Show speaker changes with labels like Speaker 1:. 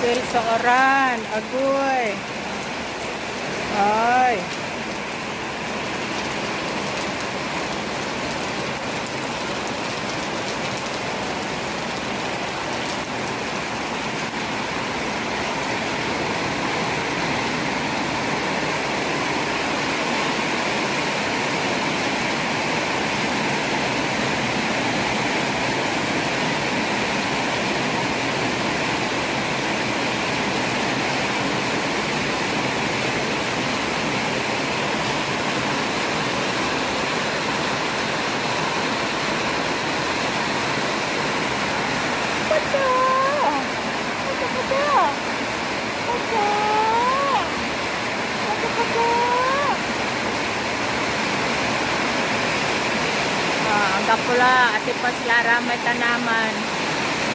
Speaker 1: Apil sa oran. Agoy. Ay. Ang kapula, ati pas Lara may tanaman.